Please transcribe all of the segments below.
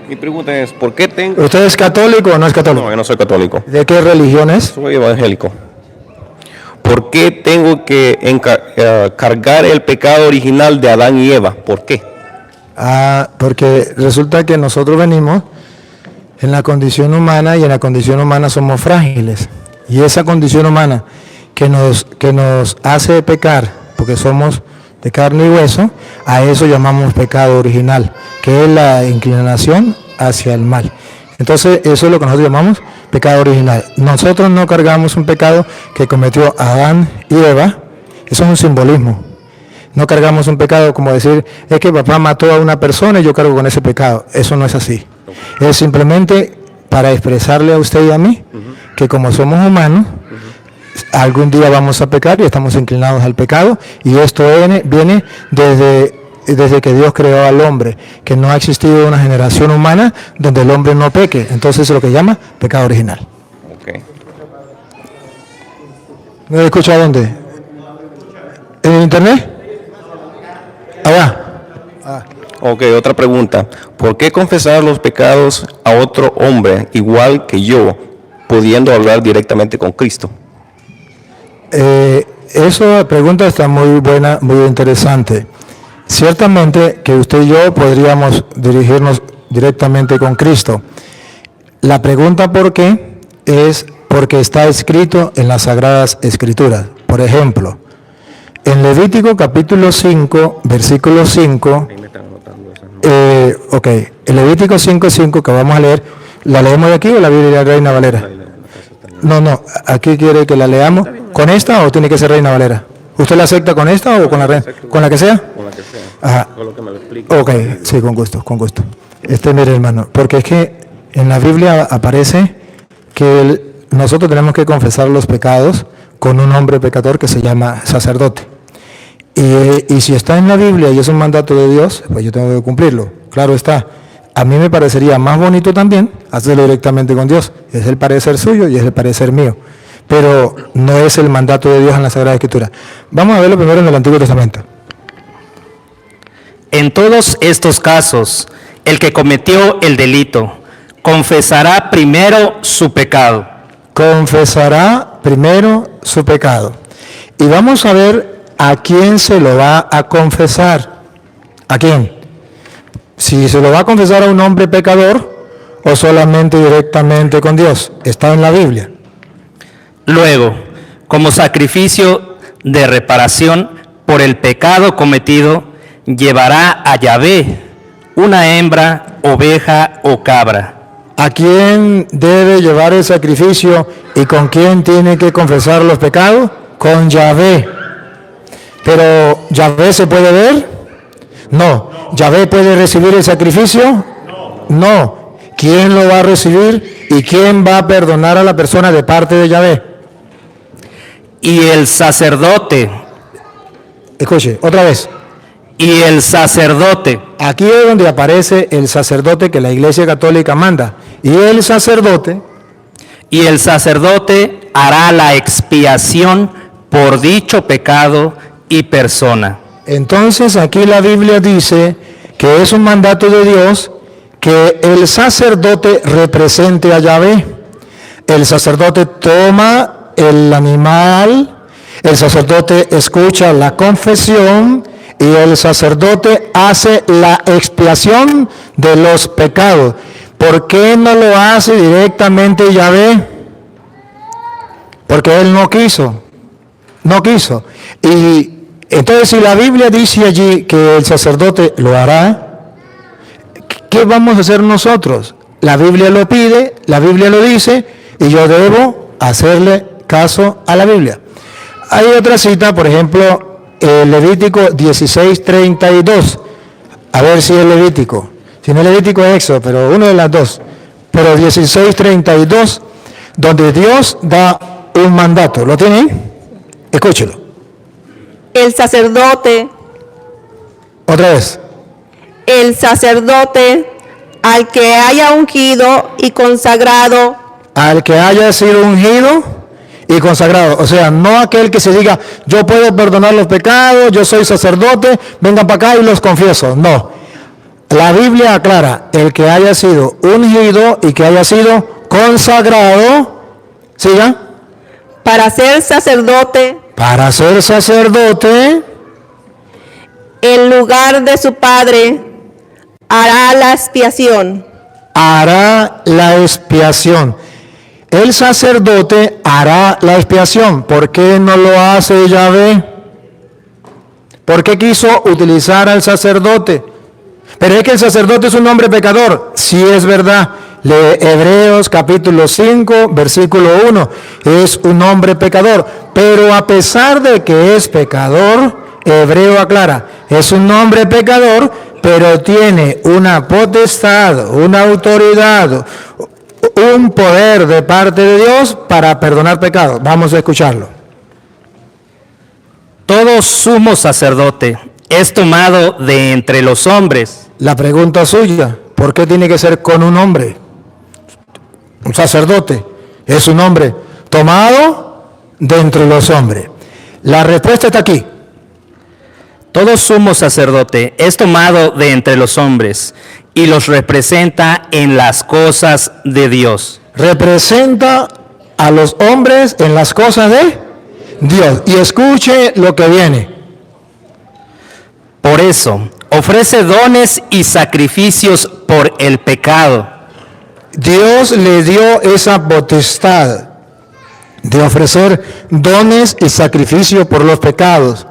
Mi pregunta es, ¿por qué tengo...? ¿Usted es católico o no es católico? No, yo no soy católico. ¿De qué religión es? Soy evangélico. ¿Por qué tengo que cargar el pecado original de Adán y Eva? ¿Por qué? Porque resulta que nosotros venimos en la condición humana y en la condición humana somos frágiles. Y esa condición humana que nos hace pecar, porque somos de carne y hueso, a eso llamamos pecado original, que es la inclinación hacia el mal. Entonces eso es lo que nosotros llamamos pecado original. Nosotros no cargamos un pecado que cometió Adán y Eva, eso es un simbolismo. No cargamos un pecado como decir, es que papá mató a una persona y yo cargo con ese pecado. Eso no es así. Es simplemente para expresarle a usted y a mí que como somos humanos, algún día vamos a pecar y estamos inclinados al pecado, y esto viene desde que Dios creó al hombre, que no ha existido una generación humana donde el hombre no peque. Entonces es lo que llama pecado original. Okay. ¿Me escucha dónde? ¿En el internet? Allá. Ok, otra pregunta. ¿Por qué confesar los pecados a otro hombre igual que yo, pudiendo hablar directamente con Cristo? Esa pregunta está muy buena, muy interesante. Ciertamente que usted y yo podríamos dirigirnos directamente con Cristo. La pregunta ¿por qué? Es porque está escrito en las Sagradas Escrituras. Por ejemplo, en Levítico capítulo 5, versículo 5, en Levítico 5:5 que vamos a leer, ¿la leemos de aquí o la Biblia Reina Valera? No, aquí quiere que la leamos. ¿Con esta o tiene que ser Reina Valera? ¿Usted la acepta con esta o con la Reina? ¿Con la que sea? Con la que sea. Ajá. Con lo que me lo explique. Ok, sí, con gusto. Mire, hermano, porque es que en la Biblia aparece que nosotros tenemos que confesar los pecados con un hombre pecador que se llama sacerdote. Y si está en la Biblia y es un mandato de Dios, pues yo tengo que cumplirlo. Claro está. A mí me parecería más bonito también hacerlo directamente con Dios. Es el parecer suyo y es el parecer mío. Pero no es el mandato de Dios en la Sagrada Escritura. Vamos a verlo primero en el Antiguo Testamento. En todos estos casos, el que cometió el delito confesará primero su pecado. Confesará primero su pecado. Y vamos a ver a quién se lo va a confesar. ¿A quién? Si se lo va a confesar a un hombre pecador o solamente directamente con Dios. Está en la Biblia. Luego, como sacrificio de reparación por el pecado cometido, llevará a Yahvé una hembra, oveja o cabra. ¿A quién debe llevar el sacrificio y con quién tiene que confesar los pecados? Con Yahvé. ¿Pero Yahvé se puede ver? No. ¿Yahvé puede recibir el sacrificio? No. ¿Quién lo va a recibir y quién va a perdonar a la persona de parte de Yahvé? Y el sacerdote. Escuche, otra vez. Y el sacerdote. Aquí es donde aparece el sacerdote que la Iglesia Católica manda. Y el sacerdote hará la expiación por dicho pecado y persona. Entonces aquí la Biblia dice que es un mandato de Dios que el sacerdote represente a Yahvé. El sacerdote toma el animal, el sacerdote escucha la confesión y el sacerdote hace la expiación de los pecados. ¿Por qué no lo hace directamente Yahvé? Porque él no quiso. Y entonces si la Biblia dice allí que el sacerdote lo hará, ¿qué vamos a hacer nosotros? La Biblia lo pide, la Biblia lo dice y yo debo hacerle caso a la Biblia. Hay otra cita, por ejemplo, Levítico 16:32. A ver si es Levítico. Si no es Levítico es Éxodo, pero una de las dos. Pero 16:32, donde Dios da un mandato. ¿Lo tienen? Escúchelo. El sacerdote. Otra vez. El sacerdote al que haya ungido y consagrado. Al que haya sido ungido y consagrado. O sea, no aquel que se diga, yo puedo perdonar los pecados, yo soy sacerdote, vengan para acá y los confieso. No. La Biblia aclara, el que haya sido ungido y que haya sido consagrado, siga, para ser sacerdote para ser sacerdote, en lugar de su padre, hará la expiación. hará la expiación. El sacerdote hará la expiación. ¿Por qué no lo hace Yahvé? ¿Por qué quiso utilizar al sacerdote? Pero es que el sacerdote es un hombre pecador. Sí, es verdad. Lee Hebreos capítulo 5, versículo 1. Es un hombre pecador. Pero a pesar de que es pecador, Hebreo aclara, es un hombre pecador, pero tiene una potestad, una autoridad, un poder de parte de Dios para perdonar pecados. Vamos a escucharlo. Todo sumo sacerdote es tomado de entre los hombres. La pregunta suya, ¿por qué tiene que ser con un hombre? Un sacerdote es un hombre tomado de entre los hombres. La respuesta está aquí. Todo sumo sacerdote es tomado de entre los hombres y los representa en las cosas de Dios. Representa a los hombres en las cosas de Dios. Y escuche lo que viene. Por eso, ofrece dones y sacrificios por el pecado. Dios le dio esa potestad de ofrecer dones y sacrificios por los pecados.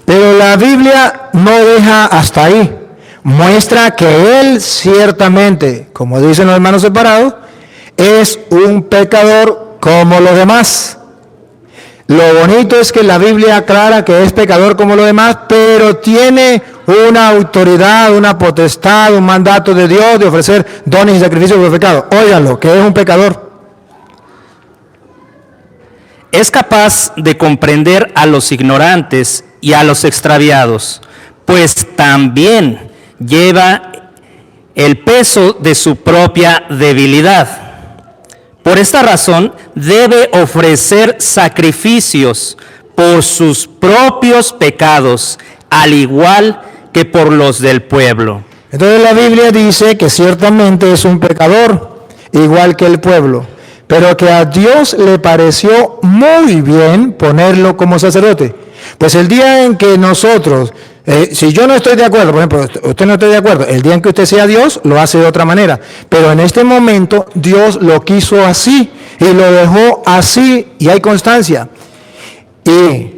Pero la Biblia no deja hasta ahí. Muestra que Él ciertamente, como dicen los hermanos separados, es un pecador como los demás. Lo bonito es que la Biblia aclara que es pecador como los demás, pero tiene una autoridad, una potestad, un mandato de Dios de ofrecer dones y sacrificios por el pecado. Óiganlo, que es un pecador. Es capaz de comprender a los ignorantes y a los extraviados, pues también lleva el peso de su propia debilidad. Por esta razón, debe ofrecer sacrificios por sus propios pecados, al igual que por los del pueblo. Entonces la Biblia dice que ciertamente es un pecador, igual que el pueblo, pero que a Dios le pareció muy bien ponerlo como sacerdote. Pues el día en que nosotros, si yo no estoy de acuerdo, por ejemplo, usted no está de acuerdo, el día en que usted sea Dios, lo hace de otra manera. Pero en este momento Dios lo quiso así y lo dejó así y hay constancia. Y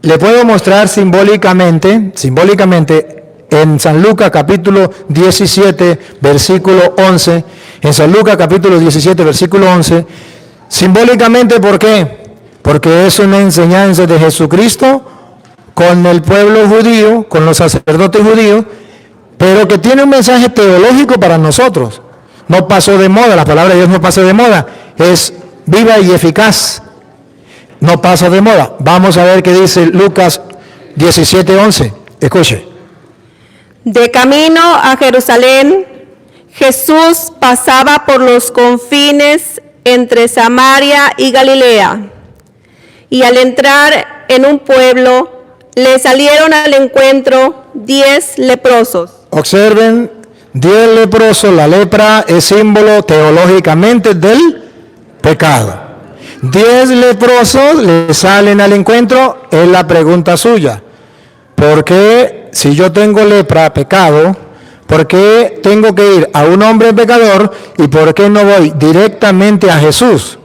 le puedo mostrar simbólicamente, en San Lucas capítulo 17, versículo 11, en San Lucas capítulo 17, versículo 11, simbólicamente, ¿por qué? Porque es una enseñanza de Jesucristo con el pueblo judío, con los sacerdotes judíos, pero que tiene un mensaje teológico para nosotros. No pasó de moda, la palabra de Dios no pasó de moda, es viva y eficaz. No pasa de moda. Vamos a ver qué dice Lucas 17:11. Escuche. De camino a Jerusalén, Jesús pasaba por los confines entre Samaria y Galilea. Y al entrar en un pueblo, le salieron al encuentro 10 leprosos. Observen, 10 leprosos. La lepra es símbolo teológicamente del pecado. 10 leprosos le salen al encuentro. Es la pregunta suya. ¿Por qué, si yo tengo lepra, pecado, por qué tengo que ir a un hombre pecador y por qué no voy directamente a Jesús?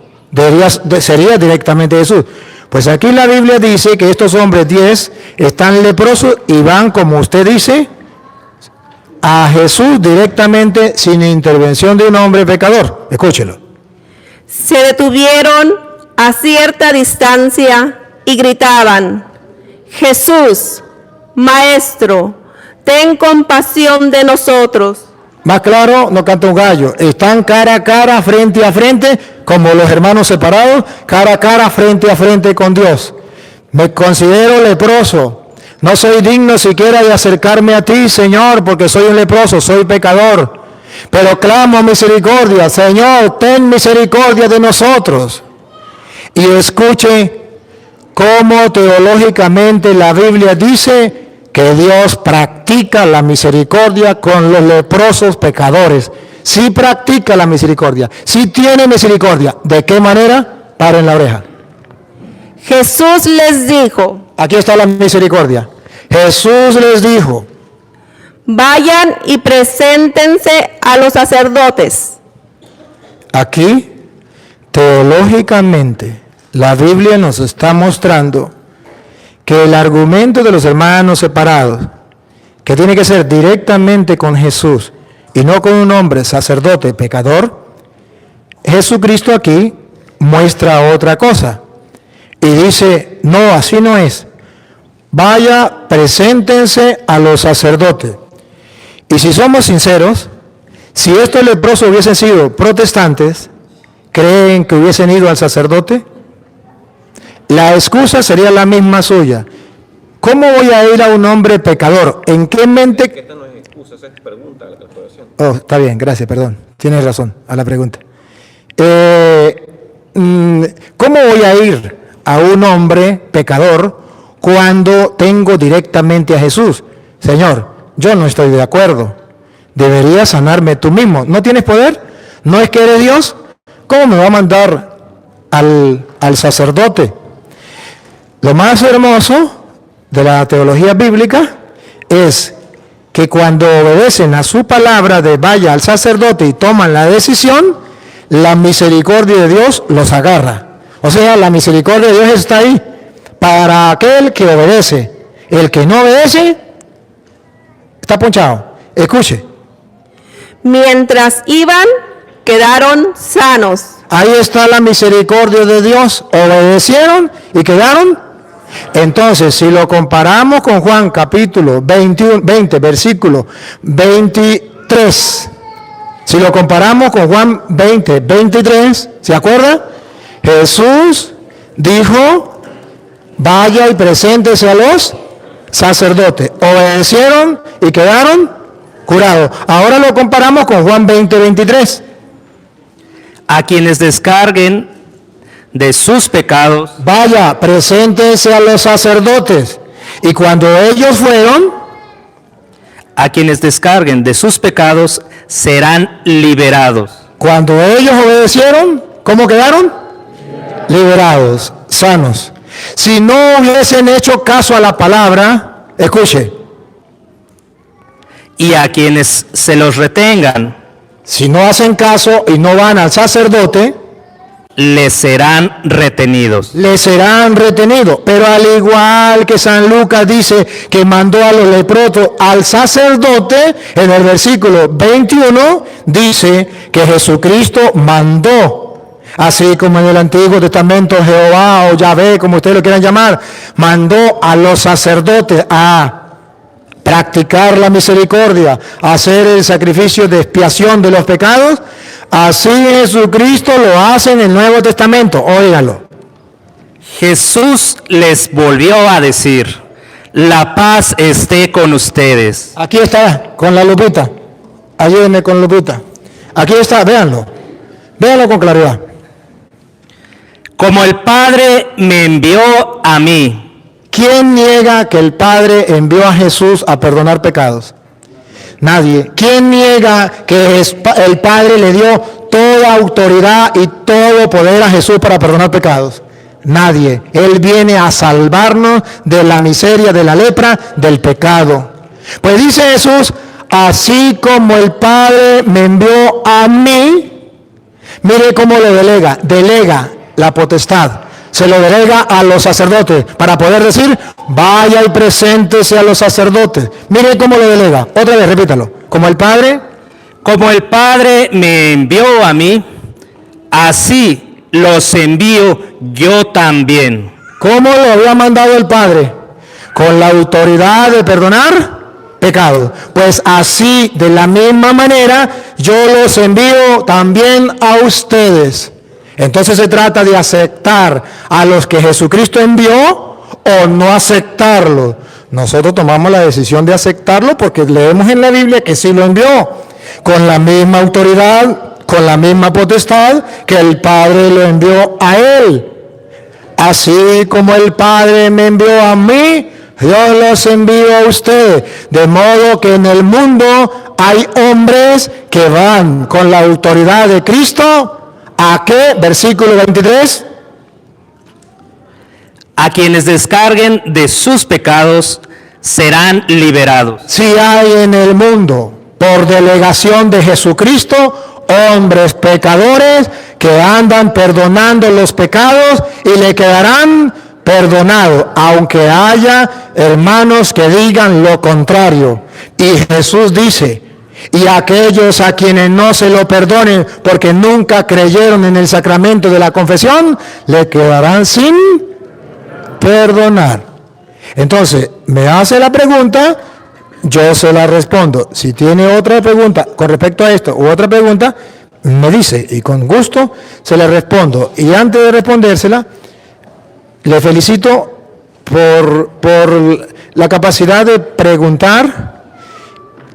Sería directamente a Jesús. Pues aquí la Biblia dice que estos hombres 10 están leprosos y van, como usted dice, a Jesús directamente sin intervención de un hombre pecador. Escúchelo. Se detuvieron a cierta distancia y gritaban: Jesús, Maestro, ten compasión de nosotros. Más claro, no canta un gallo. Están cara a cara, frente a frente, como los hermanos separados, cara a cara, frente a frente con Dios. Me considero leproso. No soy digno siquiera de acercarme a ti, Señor, porque soy un leproso, soy pecador. Pero clamo misericordia. Señor, ten misericordia de nosotros. Y escuche cómo teológicamente la Biblia dice que Dios practica la misericordia con los leprosos pecadores. Sí practica la misericordia, sí tiene misericordia. ¿De qué manera? Paren la oreja. Jesús les dijo, Aquí está la misericordia. Jesús les dijo, vayan y preséntense a los sacerdotes. aquí, teológicamente, la Biblia nos está mostrando que el argumento de los hermanos separados, que tiene que ser directamente con Jesús y no con un hombre sacerdote pecador, Jesucristo aquí muestra otra cosa y dice, no, así no es. Vaya, preséntense a los sacerdotes. Y si somos sinceros, si estos leprosos hubiesen sido protestantes, ¿creen que hubiesen ido al sacerdote? La excusa sería la misma suya. ¿Cómo voy a ir a un hombre pecador? ¿En qué mente? Esta no es excusa, esa es pregunta, la calculación. Oh, está bien, gracias, perdón. Tienes razón a la pregunta. ¿Cómo voy a ir a un hombre pecador cuando tengo directamente a Jesús? Señor, yo no estoy de acuerdo. Deberías sanarme tú mismo. ¿No tienes poder? ¿No es que eres Dios? ¿Cómo me va a mandar al sacerdote? Lo más hermoso de la teología bíblica es que cuando obedecen a su palabra de vaya al sacerdote y toman la decisión, la misericordia de Dios los agarra. O sea, la misericordia de Dios está ahí para aquel que obedece. El que no obedece está ponchado. Escuche. Mientras iban, quedaron sanos. Ahí está la misericordia de Dios. Obedecieron y quedaron. Entonces, si lo comparamos con Juan capítulo 20, versículo 23, si lo comparamos con Juan 20, 23, ¿se acuerda? Jesús dijo, vaya y preséntese a los sacerdotes. Obedecieron y quedaron curados. Ahora lo comparamos con Juan 20, 23. A quienes descarguen de sus pecados, Vaya, preséntese a los sacerdotes. Y cuando ellos fueron, a quienes descarguen de sus pecados serán liberados. cuando ellos obedecieron, ¿cómo quedaron? Liberados, sanos. Si no hubiesen hecho caso a la palabra, escuche, Y a quienes se los retengan, si no hacen caso y no van al sacerdote, les serán retenidos. les serán retenidos. Pero al igual que San Lucas dice que mandó a los leprosos al sacerdote, en el versículo 21 dice que Jesucristo mandó, así como en el Antiguo Testamento Jehová o Yahvé, como ustedes lo quieran llamar, mandó a los sacerdotes a practicar la misericordia, hacer el sacrificio de expiación de los pecados. Así Jesucristo lo hace en el Nuevo Testamento. Óiganlo. Jesús les volvió a decir, la paz esté con ustedes. Aquí está, con la lupita. Ayúdenme con lupita. Aquí está, véanlo. Véanlo con claridad. Como el Padre me envió a mí, ¿Quién niega que el Padre envió a Jesús a perdonar pecados? Nadie. ¿Quién niega que el Padre le dio toda autoridad y todo poder a Jesús para perdonar pecados? Nadie. Él viene a salvarnos de la miseria, de la lepra, del pecado. Pues dice Jesús, así como el Padre me envió a mí, mire cómo lo delega la potestad. Se lo delega a los sacerdotes para poder decir, vaya y preséntese a los sacerdotes. Mire cómo lo delega. Otra vez, repítalo. Como el Padre me envió a mí, así los envío yo también. ¿Cómo lo había mandado el Padre? Con la autoridad de perdonar pecados. Pues así, de la misma manera, yo los envío también a ustedes. Entonces se trata de aceptar a los que Jesucristo envió o no aceptarlo. Nosotros tomamos la decisión de aceptarlo porque leemos en la Biblia que sí lo envió, con la misma autoridad, con la misma potestad que el Padre lo envió a él. Así como el Padre me envió a mí, Dios los envió a ustedes, de modo que en el mundo hay hombres que van con la autoridad de Cristo. ¿A qué? Versículo 23. A quienes descarguen de sus pecados serán liberados. Si hay en el mundo, por delegación de Jesucristo, hombres pecadores que andan perdonando los pecados y le quedarán perdonados, aunque haya hermanos que digan lo contrario. Y Jesús dice, y aquellos a quienes no se lo perdonen porque nunca creyeron en el sacramento de la confesión, le quedarán sin perdonar. Entonces, me hace la pregunta, yo se la respondo. Si tiene otra pregunta con respecto a esto u otra pregunta, me dice y con gusto se la respondo. Y antes de respondérsela, le felicito por la capacidad de preguntar,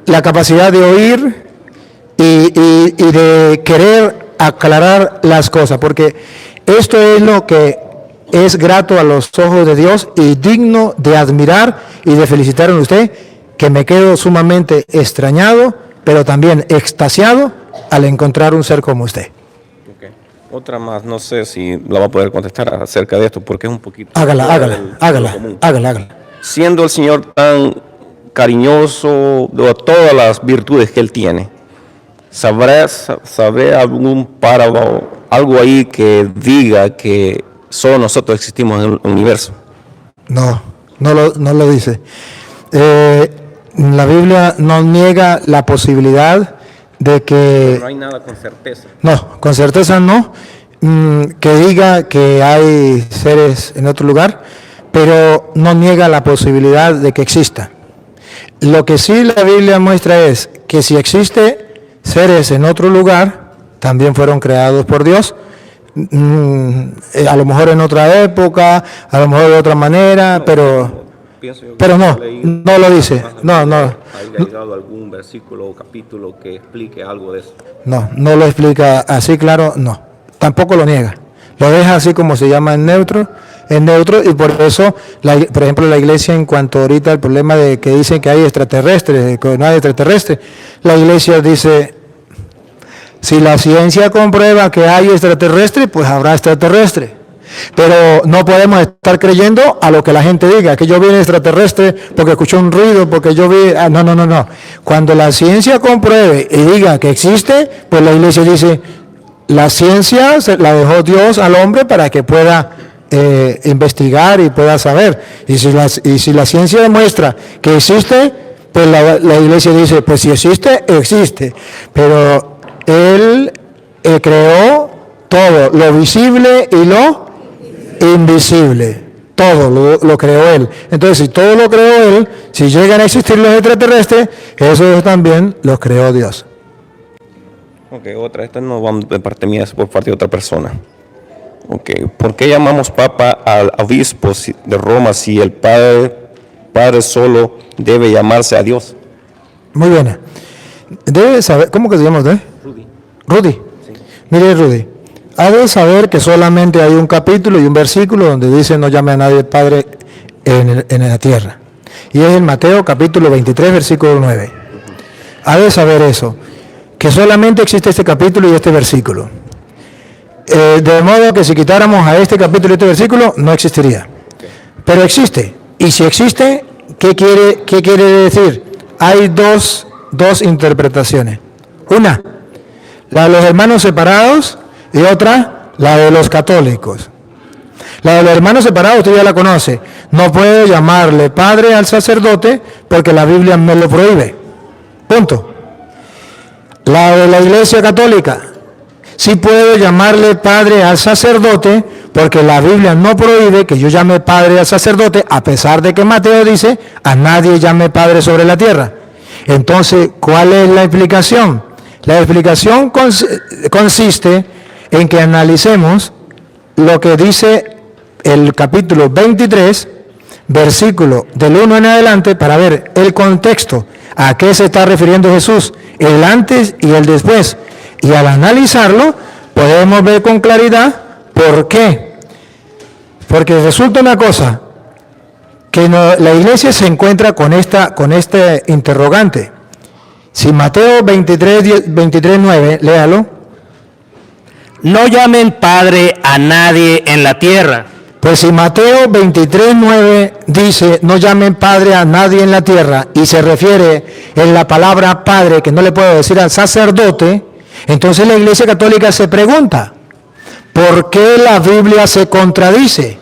la capacidad de oír y de querer aclarar las cosas, porque esto es lo que es grato a los ojos de Dios y digno de admirar y de felicitar a usted, que me quedo sumamente extrañado, pero también extasiado al encontrar un ser como usted. Okay. Otra más, no sé si la va a poder contestar acerca de esto, porque es un poquito... Hágala. Siendo el Señor tan cariñoso de todas las virtudes que Él tiene, ¿sabré algún párrafo, algo ahí que diga que solo nosotros existimos en el universo? No lo dice. La Biblia no niega la posibilidad de que... No hay nada con certeza. No, con certeza no, que diga que hay seres en otro lugar, pero no niega la posibilidad de que exista. Lo que sí la Biblia muestra es que si existe seres en otro lugar, también fueron creados por Dios, a lo mejor en otra época, a lo mejor de otra manera, pero no lo dice. No. ¿Hay llegado algún versículo o capítulo que explique algo de eso? No lo explica así, claro, no. Tampoco lo niega. Lo deja así como se llama en neutro, y por eso, por ejemplo, la Iglesia, en cuanto ahorita al problema de que dicen que hay extraterrestres, que no hay extraterrestres, la Iglesia dice, si la ciencia comprueba que hay extraterrestres, pues habrá extraterrestres. Pero no podemos estar creyendo a lo que la gente diga, que yo vi un extraterrestre porque escuché un ruido, porque yo vi... No. Cuando la ciencia compruebe y diga que existe, pues la Iglesia dice, la ciencia la dejó Dios al hombre para que pueda investigar y pueda saber. Y si la ciencia demuestra que existe, pues la Iglesia dice, pues si existe, existe. Pero Él creó todo, lo visible y lo invisible. Todo lo creó Él. Entonces, si todo lo creó Él, si llegan a existir los extraterrestres, eso también los creó Dios. Ok, otra, esta no va de parte mía, es por parte de otra persona. Ok, ¿por qué llamamos papa al obispo de Roma si el padre solo debe llamarse a Dios? Muy bien. Debe saber, ¿cómo que se llama usted? Rudy. Sí. Mire, Rudy, ha de saber que solamente hay un capítulo y un versículo donde dice no llame a nadie padre en la tierra. Y es en Mateo capítulo 23, versículo 9. Ha de saber eso, que solamente existe este capítulo y este versículo. De modo que si quitáramos a este capítulo y este versículo, no existiría. Pero existe. Y si existe, ¿qué quiere decir? Hay dos interpretaciones. Una, la de los hermanos separados, y otra, la de los católicos. La de los hermanos separados, usted ya la conoce. No puedo llamarle padre al sacerdote porque la Biblia me lo prohíbe. Punto. La de la Iglesia Católica, sí puedo llamarle padre al sacerdote porque la Biblia no prohíbe que yo llame padre al sacerdote, a pesar de que Mateo dice, a nadie llame padre sobre la tierra. Entonces, ¿cuál es la explicación? La explicación consiste en que analicemos lo que dice el capítulo 23, versículo del 1 en adelante, para ver el contexto, a qué se está refiriendo Jesús, el antes y el después. Y al analizarlo, podemos ver con claridad por qué. Porque resulta una cosa, que la iglesia se encuentra con este interrogante. Si Mateo 23:9, léalo. No llamen Padre a nadie en la tierra. Pues si Mateo 23:9 dice, no llamen Padre a nadie en la tierra, y se refiere en la palabra Padre, que no le puedo decir al sacerdote, entonces la Iglesia Católica se pregunta, ¿por qué la Biblia se contradice?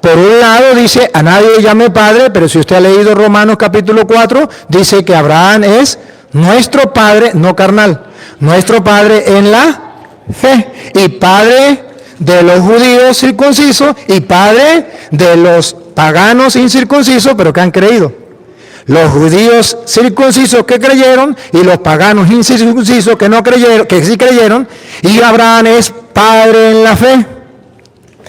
Por un lado dice, a nadie llame Padre, pero si usted ha leído Romanos capítulo 4, dice que Abraham es nuestro Padre, no carnal, nuestro Padre en la fe, y Padre de los judíos circuncisos y Padre de los paganos incircuncisos, pero que han creído. Los judíos circuncisos que creyeron y los paganos incircuncisos que no creyeron, que sí creyeron, y Abraham es Padre en la fe.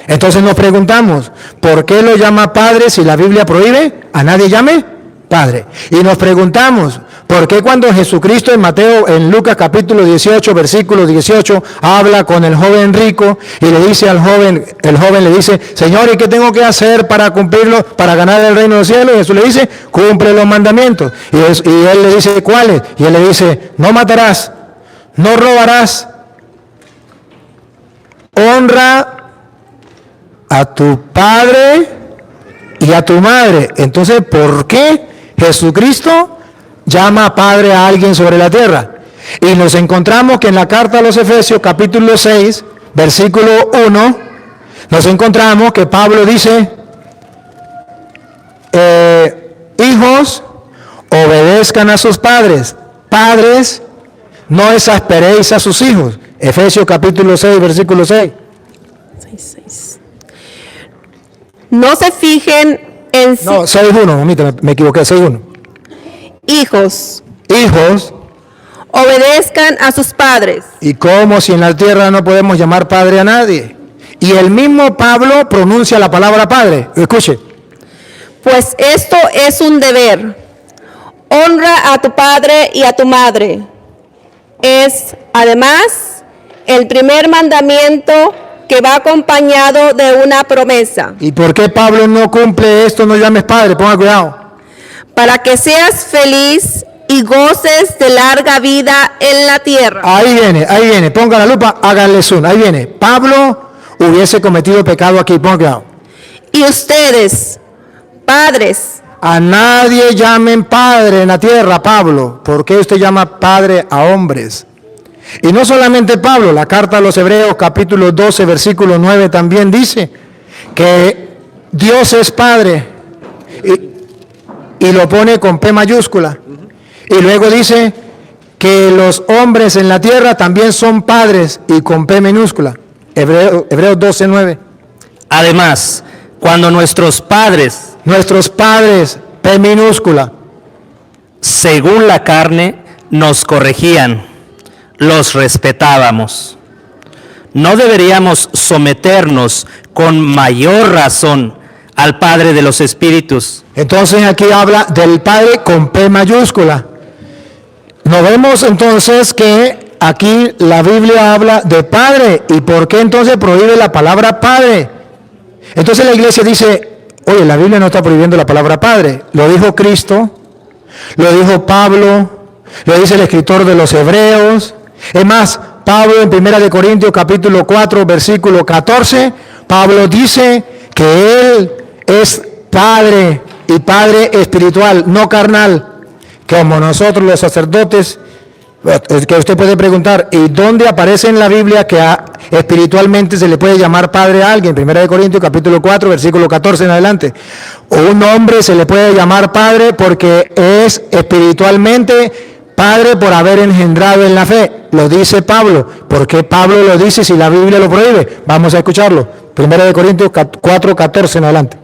Entonces nos preguntamos, ¿por qué lo llama Padre si la Biblia prohíbe a nadie llame Padre? Y nos preguntamos, ¿por qué cuando Jesucristo en Lucas capítulo 18, versículo 18, habla con el joven rico y le dice al joven, el joven le dice, Señor, ¿y qué tengo que hacer para cumplirlo, para ganar el reino de los cielos? Y Jesús le dice, cumple los mandamientos. Y él le dice, ¿cuáles? Y él le dice, no matarás, no robarás, honra a tu padre y a tu madre. Entonces, ¿por qué Jesucristo llama Padre a alguien sobre la tierra? Y nos encontramos que en la carta a los Efesios, capítulo 6, versículo 1, nos encontramos que Pablo dice, hijos, obedezcan a sus padres. Padres, no exasperéis a sus hijos. Efesios capítulo 6, versículo 6. No se fijen en sí. No, 6.1, mamita, me equivoqué, 6.1. Hijos, Hijos, obedezcan a sus padres. y como si en la tierra no podemos llamar padre a nadie. Y el mismo Pablo pronuncia la palabra padre. Escuche. Pues esto es un deber. Honra a tu padre y a tu madre. Es, además, el primer mandamiento que va acompañado de una promesa. ¿Y por qué Pablo no cumple esto? No llames padre, ponga cuidado. Para que seas feliz y goces de larga vida en la tierra. Ahí viene, ponga la lupa, háganle zoom, ahí viene. Pablo hubiese cometido pecado aquí, ponga cuidado. Y ustedes, padres, A nadie llamen padre en la tierra, Pablo. ¿Por qué usted llama padre a hombres? Y no solamente Pablo, la carta a los Hebreos capítulo 12, versículo 9 también dice que Dios es Padre y lo pone con P mayúscula. Y luego dice que los hombres en la tierra también son padres y con P minúscula. Hebreos 12, 9. Además, cuando nuestros padres, P minúscula, según la carne, nos corregían, los respetábamos. ¿No deberíamos someternos con mayor razón al Padre de los Espíritus? entonces aquí habla del Padre con P mayúscula. Nos vemos entonces que aquí la Biblia habla de Padre. ¿Y por qué entonces prohíbe la palabra Padre? Entonces la iglesia dice, oye, la Biblia no está prohibiendo la palabra Padre. Lo dijo Cristo, lo dijo Pablo, lo dice el escritor de los Hebreos. Es más, Pablo en 1 Corintios capítulo 4, versículo 14, Pablo dice que Él es Padre y Padre espiritual, no carnal, como nosotros los sacerdotes. Que usted puede preguntar, ¿y dónde aparece en la Biblia que espiritualmente se le puede llamar padre a alguien? 1 Corintios capítulo 4, versículo 14 en adelante. Un hombre se le puede llamar padre porque es espiritualmente padre por haber engendrado en la fe. Lo dice Pablo. ¿Por qué Pablo lo dice si la Biblia lo prohíbe? Vamos a escucharlo. 1 Corintios 4, 14 en adelante.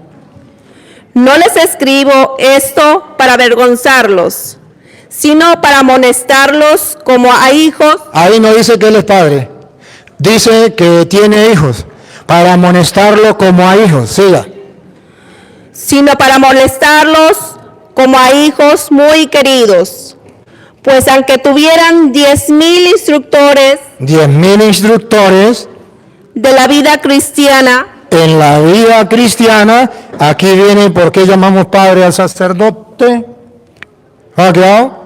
no les escribo esto para avergonzarlos, sino para amonestarlos como a hijos. Ahí no dice que él es padre, dice que tiene hijos, para amonestarlo como a hijos. Siga. Sino para amonestarlos como a hijos muy queridos. Pues aunque tuvieran 10,000 instructores 10,000 instructores de la vida cristiana, en la vida cristiana, aquí viene por qué llamamos padre al sacerdote. ¿Ha quedado?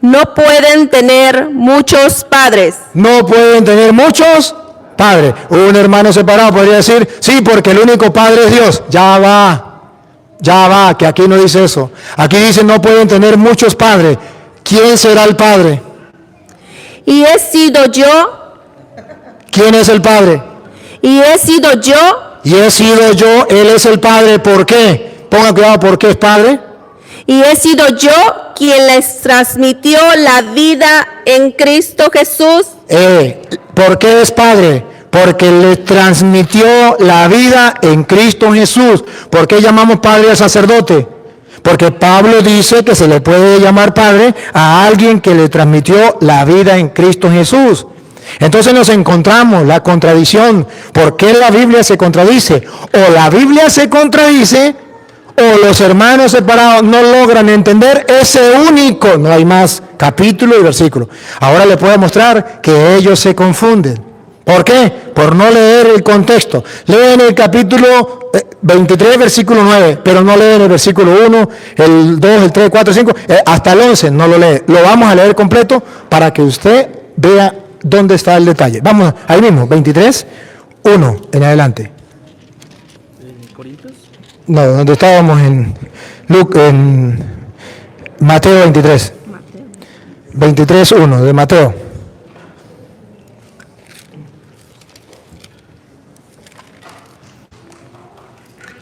No pueden tener muchos padres. No pueden tener muchos padres. Un hermano separado podría decir, sí, porque el único padre es Dios. Ya va, que aquí no dice eso. Aquí dice no pueden tener muchos padres. ¿Quién será el padre? Y he sido yo, ¿Quién es el padre? y he sido yo, Y he sido yo, él es el padre. ¿Por qué? Ponga cuidado, ¿por qué es padre? y he sido yo quien les transmitió la vida en Cristo Jesús. ¿Por qué es padre? Porque le transmitió la vida en Cristo Jesús. ¿Por qué llamamos padre al sacerdote? Porque Pablo dice que se le puede llamar padre a alguien que le transmitió la vida en Cristo Jesús. Entonces nos encontramos la contradicción. ¿Por qué la Biblia se contradice? O la Biblia se contradice, o los hermanos separados no logran entender ese único, no hay más capítulo y versículo. Ahora le puedo mostrar que ellos se confunden. ¿Por qué? Por no leer el contexto. Leen el capítulo 23, versículo 9, pero no leen el versículo 1, el 2, el 3, 4, 5, hasta el 11 no lo lee. Lo vamos a leer completo para que usted vea dónde está el detalle. Vamos, ahí mismo, 23, 1 en adelante. No, donde estábamos en Mateo 23. 23, 1 de Mateo.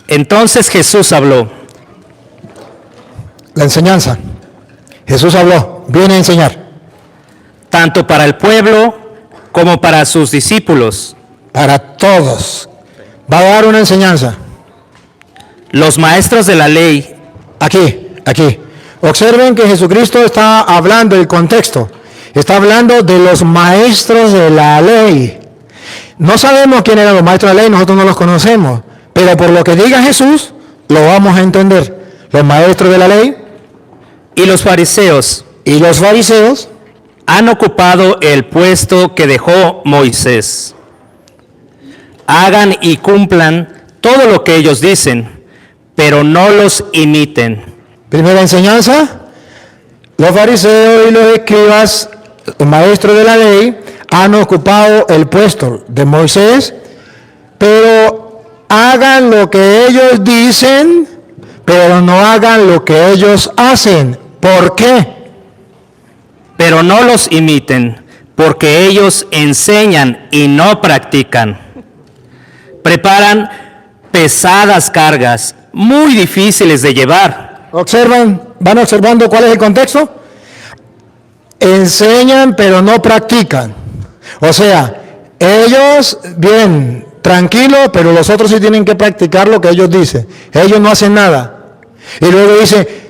Entonces Jesús habló. La enseñanza. Jesús habló, viene a enseñar. Tanto para el pueblo como para sus discípulos. Para todos. Va a dar una enseñanza. Los maestros de la ley. Aquí. Observen que Jesucristo está hablando del contexto. Está hablando de los maestros de la ley. No sabemos quién eran los maestros de la ley, nosotros no los conocemos. Pero por lo que diga Jesús, lo vamos a entender. Los maestros de la ley Y los fariseos y los fariseos han ocupado el puesto que dejó Moisés. Hagan y cumplan todo lo que ellos dicen, pero no los imiten. Primera enseñanza, los fariseos y los escribas, los maestros de la ley, han ocupado el puesto de Moisés, pero hagan lo que ellos dicen, pero no hagan lo que ellos hacen. ¿Por qué? Pero no los imiten, porque ellos enseñan y no practican. Preparan pesadas cargas, muy difíciles de llevar. ¿Van observando cuál es el contexto? Enseñan pero no practican. O sea, ellos, bien, tranquilos, pero los otros sí tienen que practicar lo que ellos dicen. Ellos no hacen nada. Y luego dice,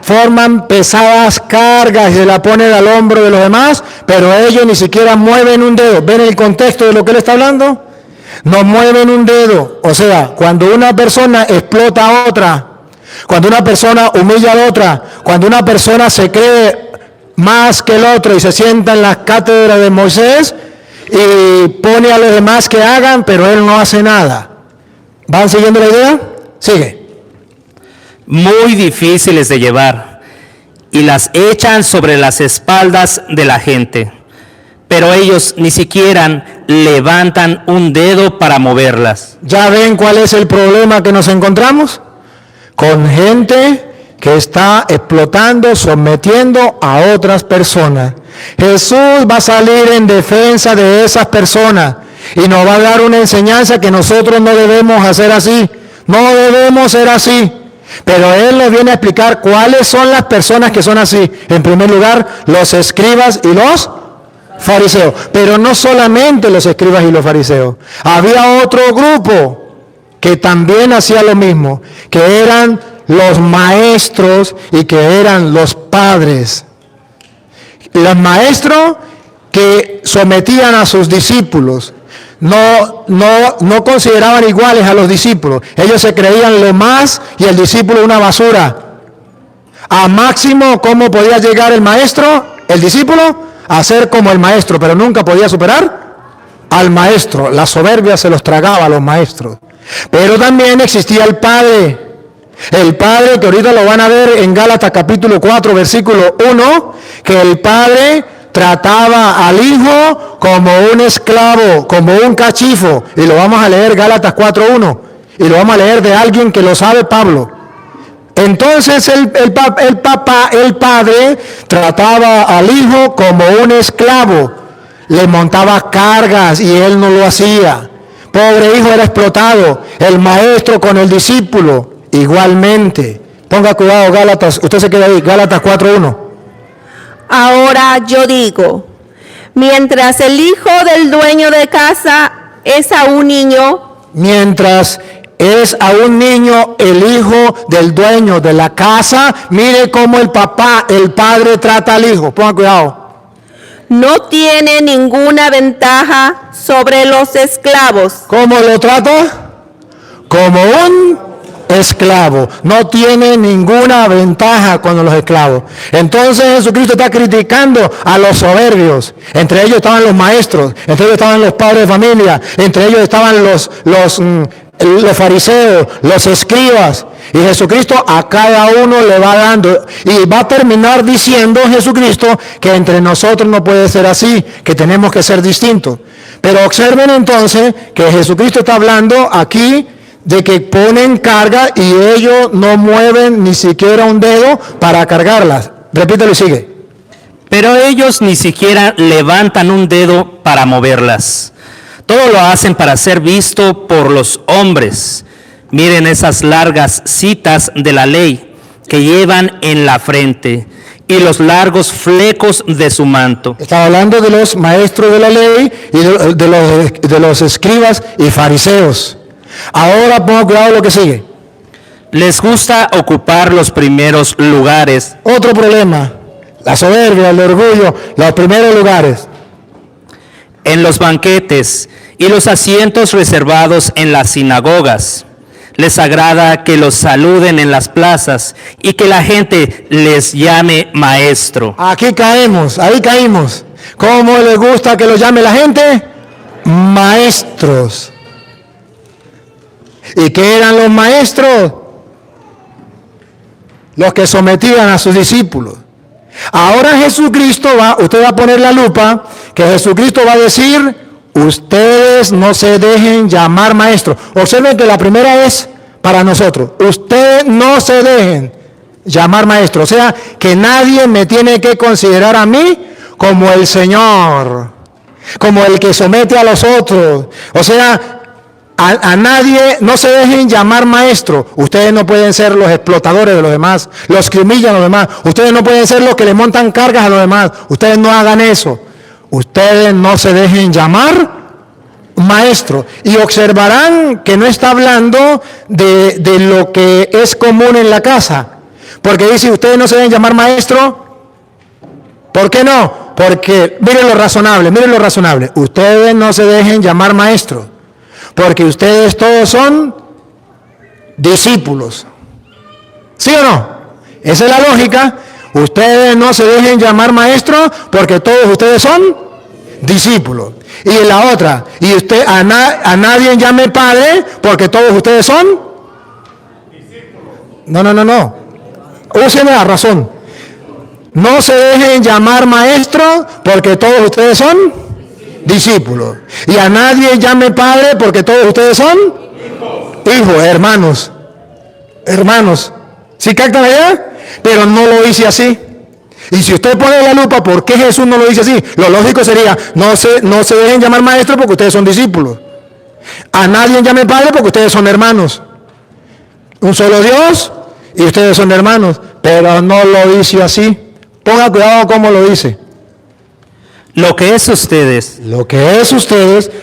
forman pesadas cargas y se la ponen al hombro de los demás, pero ellos ni siquiera mueven un dedo. ¿Ven el contexto de lo que él está hablando? No mueven un dedo. O sea, cuando una persona explota a otra, cuando una persona humilla a la otra, cuando una persona se cree más que el otro y se sienta en las cátedras de Moisés y pone a los demás que hagan, pero él no hace nada. ¿Van siguiendo la idea? Sigue. Muy difíciles de llevar, y las echan sobre las espaldas de la gente. Pero ellos ni siquiera levantan un dedo para moverlas. ¿Ya ven cuál es el problema que nos encontramos? Con gente que está explotando, sometiendo a otras personas. Jesús va a salir en defensa de esas personas y nos va a dar una enseñanza que nosotros no debemos hacer así. No debemos ser así. Pero Él les viene a explicar cuáles son las personas que son así. En primer lugar, los escribas y los fariseos. Pero no solamente los escribas y los fariseos. Había otro grupo que también hacía lo mismo, que eran los maestros y que eran los padres. Los maestros que sometían a sus discípulos. No consideraban iguales a los discípulos. Ellos se creían lo más y el discípulo una basura. A máximo, ¿cómo podía llegar el maestro, el discípulo? A ser como el maestro, pero nunca podía superar al maestro. La soberbia se los tragaba a los maestros. Pero también existía el Padre. El Padre, que ahorita lo van a ver en Gálatas capítulo 4, versículo 1, que el Padre trataba al Hijo como un esclavo, como un cachifo. Y lo vamos a leer Gálatas 4:1. Y lo vamos a leer de alguien que lo sabe, Pablo. Entonces el Padre trataba al Hijo como un esclavo. Le montaba cargas y él no lo hacía. Pobre hijo, era explotado. El maestro con el discípulo, igualmente. Ponga cuidado, Gálatas, usted se queda ahí, Gálatas 4:1. Ahora yo digo, mientras el hijo del dueño de casa es aún niño, Mientras es a un niño el hijo del dueño de la casa, mire cómo el padre trata al hijo. Ponga cuidado. no tiene ninguna ventaja sobre los esclavos, ¿Cómo lo trata? Como un esclavo. No tiene ninguna ventaja con los esclavos. Entonces Jesucristo está criticando a los soberbios. Entre ellos estaban los maestros, entre ellos estaban los padres de familia, entre ellos estaban los fariseos, los escribas. Y Jesucristo a cada uno le va dando. Y va a terminar diciendo Jesucristo que entre nosotros no puede ser así, que tenemos que ser distintos. Pero observen entonces que Jesucristo está hablando aquí de que ponen carga y ellos no mueven ni siquiera un dedo para cargarlas. Repítelo y sigue. Pero ellos ni siquiera levantan un dedo para moverlas. Todo lo hacen para ser visto por los hombres. Miren esas largas citas de la ley que llevan en la frente y los largos flecos de su manto. Está hablando de los maestros de la ley y de los escribas y fariseos. Ahora ponga cuidado lo que sigue. Les gusta ocupar los primeros lugares Otro problema, la soberbia, el orgullo, los primeros lugares. en los banquetes y los asientos reservados en las sinagogas. Les agrada que los saluden en las plazas y que la gente les llame maestro. Aquí caemos, ahí caímos. ¿Cómo les gusta que los llame la gente? Maestros. ¿Y qué eran los maestros? Los que sometían a sus discípulos. Ahora Jesucristo usted va a poner la lupa, que Jesucristo va a decir, ustedes no se dejen llamar maestros. Observen que la primera es para nosotros. Ustedes no se dejen llamar maestros. O sea, que nadie me tiene que considerar a mí como el Señor, como el que somete a los otros. O sea, a nadie no se dejen llamar maestro. Ustedes no pueden ser los explotadores de los demás, los que humillan a los demás. Ustedes no pueden ser los que le montan cargas a los demás. Ustedes no hagan eso. Ustedes no se dejen llamar maestro. Y observarán que no está hablando de lo que es común en la casa. Porque dice, ustedes no se deben llamar maestro. ¿Por qué no? Porque, miren lo razonable, miren lo razonable. Ustedes no se dejen llamar maestro. Porque ustedes todos son discípulos. ¿Sí o no? Esa es la lógica. Ustedes no se dejen llamar maestros porque todos ustedes son discípulos. Y en la otra, y usted a nadie llame padre porque todos ustedes son discípulos. No. Usen la razón. No se dejen llamar maestros porque todos ustedes son discípulos. Y a nadie llame padre porque todos ustedes son hijos, hermanos. ¿Sí captan allá? Pero no lo dice así. Y si usted pone la lupa, ¿por qué Jesús no lo dice así? Lo lógico sería, no se dejen llamar maestros porque ustedes son discípulos. A nadie llame padre porque ustedes son hermanos. Un solo Dios y ustedes son hermanos. Pero no lo dice así. Ponga cuidado cómo lo dice. Lo que es ustedes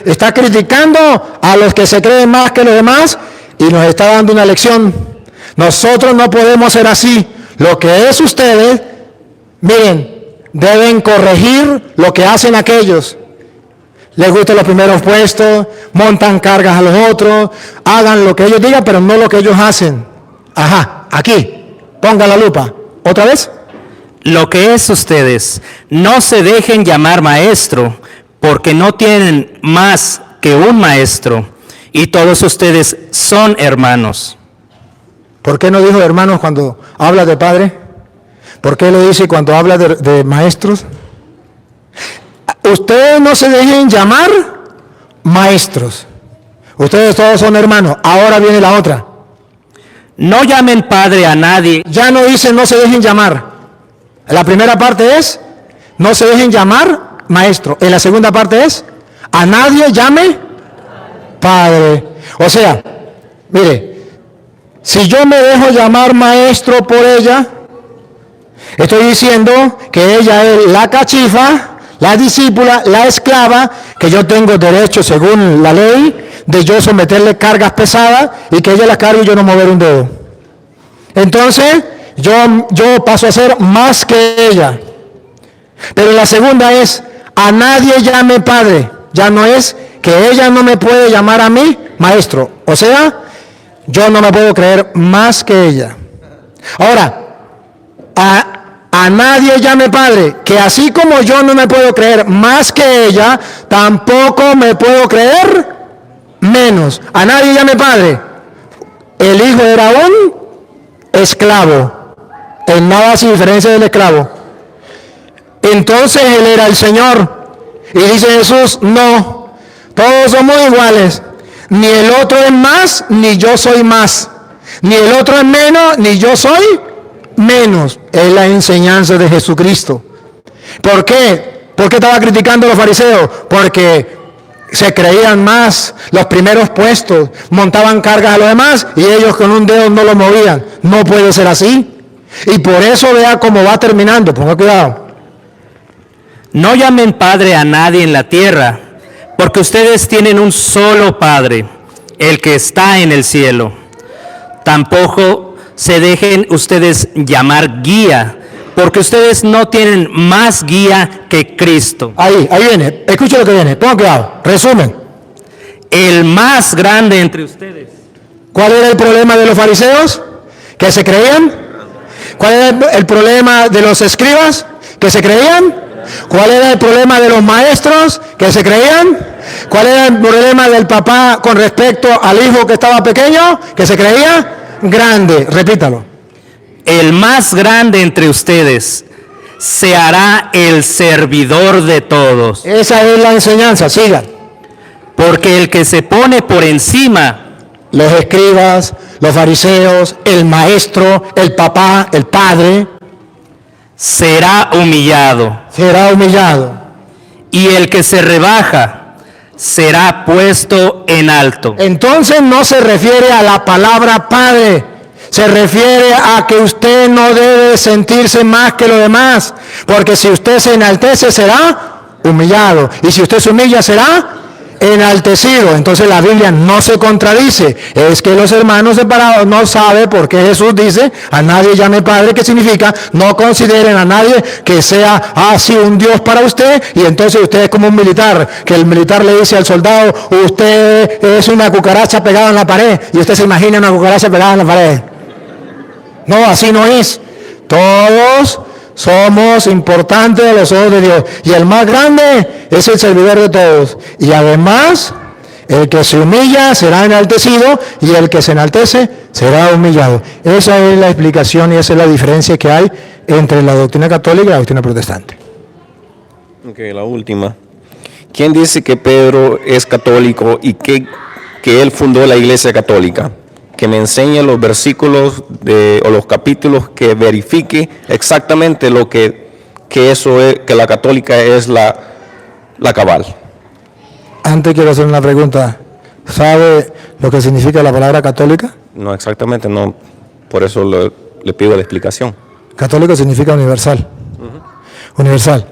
está criticando a los que se creen más que los demás y nos está dando una lección. Nosotros no podemos ser así. Lo que es ustedes, miren, deben corregir lo que hacen aquellos. Les gustan los primeros puestos, montan cargas a los otros, hagan lo que ellos digan, pero no lo que ellos hacen. Ajá, aquí, ponga la lupa. ¿Otra vez? Lo que es ustedes, no se dejen llamar maestro, porque no tienen más que un maestro, y todos ustedes son hermanos. ¿Por qué no dijo hermanos cuando habla de padre? ¿Por qué lo dice cuando habla de maestros? Ustedes no se dejen llamar maestros. Ustedes todos son hermanos. Ahora viene la otra. No llamen padre a nadie. Ya no dice no se dejen llamar. La primera parte es no se dejen llamar maestro. En la segunda parte es a nadie llame padre. O sea, mire, si yo me dejo llamar maestro por ella, estoy diciendo que ella es la cachifa, la discípula, la esclava, que yo tengo derecho según la ley de yo someterle cargas pesadas y que ella las cargue y yo no mover un dedo. Entonces, yo paso a ser más que ella. Pero la segunda es, a nadie llame padre. Ya no es que ella no me puede llamar a mí maestro. O sea, yo no me puedo creer más que ella. Ahora, a nadie llame padre, que así como yo no me puedo creer más que ella, tampoco me puedo creer menos. A nadie llame padre. El hijo era un esclavo. En nada sin diferencia del esclavo. Entonces él era el Señor. Y dice Jesús, no, todos somos iguales. Ni el otro es más, ni yo soy más. Ni el otro es menos, ni yo soy menos. Es la enseñanza de Jesucristo. ¿Por qué? ¿Por qué estaba criticando a los fariseos? Porque se creían más, los primeros puestos, montaban cargas a los demás y ellos con un dedo no lo movían. No puede ser así. Y por eso vea cómo va terminando. Ponga cuidado. No llamen padre a nadie en la tierra, porque ustedes tienen un solo Padre, el que está en el cielo. Tampoco se dejen ustedes llamar guía, porque ustedes no tienen más guía que Cristo. Ahí viene. Escucha lo que viene. Ponga cuidado. Resumen. El más grande entre ustedes. ¿Cuál era el problema de los fariseos? ¿Que se creían? ¿Cuál era el problema de los escribas? ¿Que se creían? ¿Cuál era el problema de los maestros? ¿Que se creían? ¿Cuál era el problema del papá con respecto al hijo que estaba pequeño? ¿Que se creía? Grande. Repítalo. El más grande entre ustedes se hará el servidor de todos. Esa es la enseñanza. Sigan. Porque el que se pone por encima, Los escribas, los fariseos, el maestro, el papá, el padre, será humillado. será humillado. Y el que se rebaja será puesto en alto. Entonces no se refiere a la palabra padre, se refiere a que usted no debe sentirse más que los demás, porque si usted se enaltece será humillado, y si usted se humilla será enaltecido. Entonces la Biblia no se contradice. Es que los hermanos separados no saben por qué Jesús dice a nadie llame padre, que significa no consideren a nadie que sea así un Dios para usted, y entonces usted es como un militar, que el militar le dice al soldado, usted es una cucaracha pegada en la pared, y usted se imagina una cucaracha pegada en la pared. No, así no es. Todos somos importantes a los ojos de Dios. Y el más grande es el servidor de todos. Y además, el que se humilla será enaltecido y el que se enaltece será humillado. Esa es la explicación y esa es la diferencia que hay entre la doctrina católica y la doctrina protestante. Ok, la última. ¿Quién dice que Pedro es católico y que él fundó la Iglesia Católica? Que me enseñe los versículos o los capítulos que verifique exactamente lo que eso es, que la católica es la cabal. Antes quiero hacer una pregunta. ¿Sabe lo que significa la palabra católica? No, exactamente, no. Por eso le pido la explicación. Católico significa universal. Universal.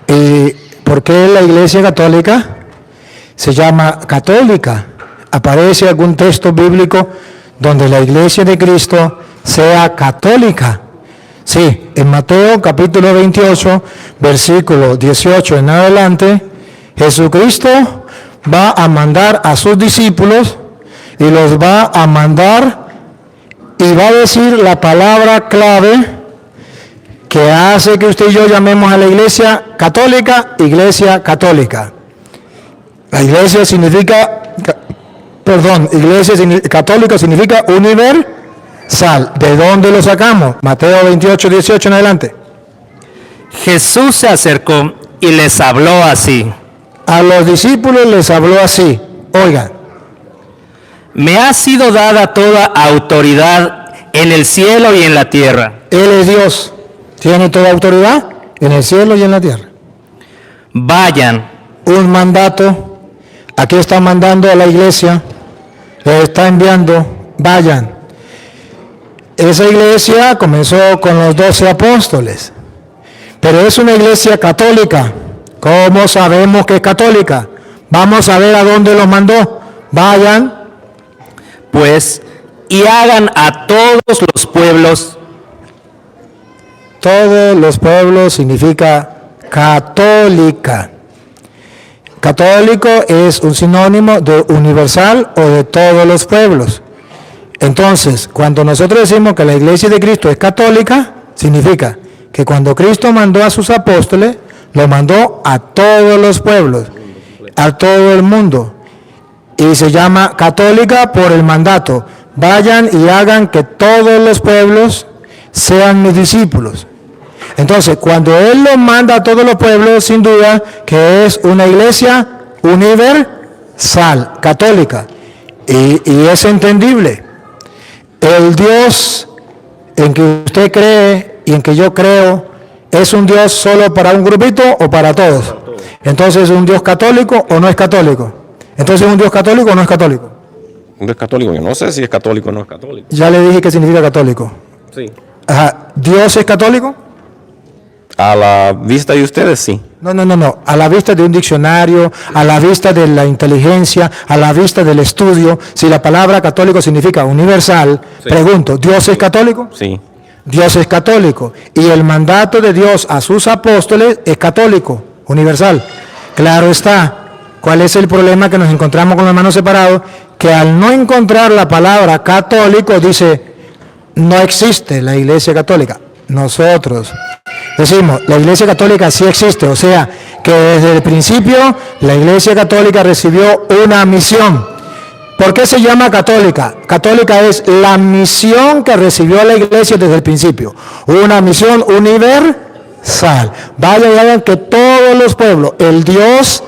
¿Y por qué la Iglesia Católica se llama católica? ¿Aparece algún texto bíblico donde la Iglesia de Cristo sea católica? Sí, en Mateo capítulo 28, versículo 18 en adelante, Jesucristo va a mandar a sus discípulos y los va a mandar y va a decir la palabra clave que hace que usted y yo llamemos a la Iglesia Católica, Iglesia Católica. La Iglesia significa iglesia católica significa universal. ¿De dónde lo sacamos? Mateo 28, 18 en adelante. Jesús se acercó y les habló así. A los discípulos les habló así. Oigan, Me ha sido dada toda autoridad en el cielo y en la tierra. Él es Dios. Tiene toda autoridad en el cielo y en la tierra. Vayan, Un mandato. Aquí está mandando a la iglesia. Le está enviando. Vayan. Esa iglesia comenzó con los 12 apóstoles. Pero es una iglesia católica. ¿Cómo sabemos que es católica? Vamos a ver a dónde los mandó. Vayan, pues, y hagan a todos los pueblos. todos los pueblos significa católica. Católico es un sinónimo de universal o de todos los pueblos. Entonces, cuando nosotros decimos que la iglesia de Cristo es católica, significa que cuando Cristo mandó a sus apóstoles, lo mandó a todos los pueblos, a todo el mundo. Y se llama católica por el mandato. Vayan y hagan que todos los pueblos sean mis discípulos. Entonces, cuando Él lo manda a todos los pueblos, sin duda que es una iglesia universal, católica. Y es entendible. El Dios en que usted cree y en que yo creo, ¿es un Dios solo para un grupito o para todos? Entonces, ¿es un Dios católico o no es católico? Entonces, ¿es un Dios católico o no es católico? ¿Un Dios católico? Yo no sé si es católico o no es católico. Ya le dije qué significa católico. Sí. Ajá. ¿Dios es católico? A la vista de ustedes, sí. No. A la vista de un diccionario, a la vista de la inteligencia, a la vista del estudio, si la palabra católico significa universal, Sí. pregunto, ¿Dios es católico? Sí. Dios es católico. Y el mandato de Dios a sus apóstoles es católico, universal. Claro está. ¿Cuál es el problema que nos encontramos con los hermanos separados? Que al no encontrar la palabra católico, dice, no existe la iglesia católica. Nosotros decimos, la iglesia católica sí existe, o sea, que desde el principio la iglesia católica recibió una misión. ¿Por qué se llama católica? Católica es la misión que recibió la iglesia desde el principio. Una misión universal. Vayan y hagan que todos los pueblos, el Dios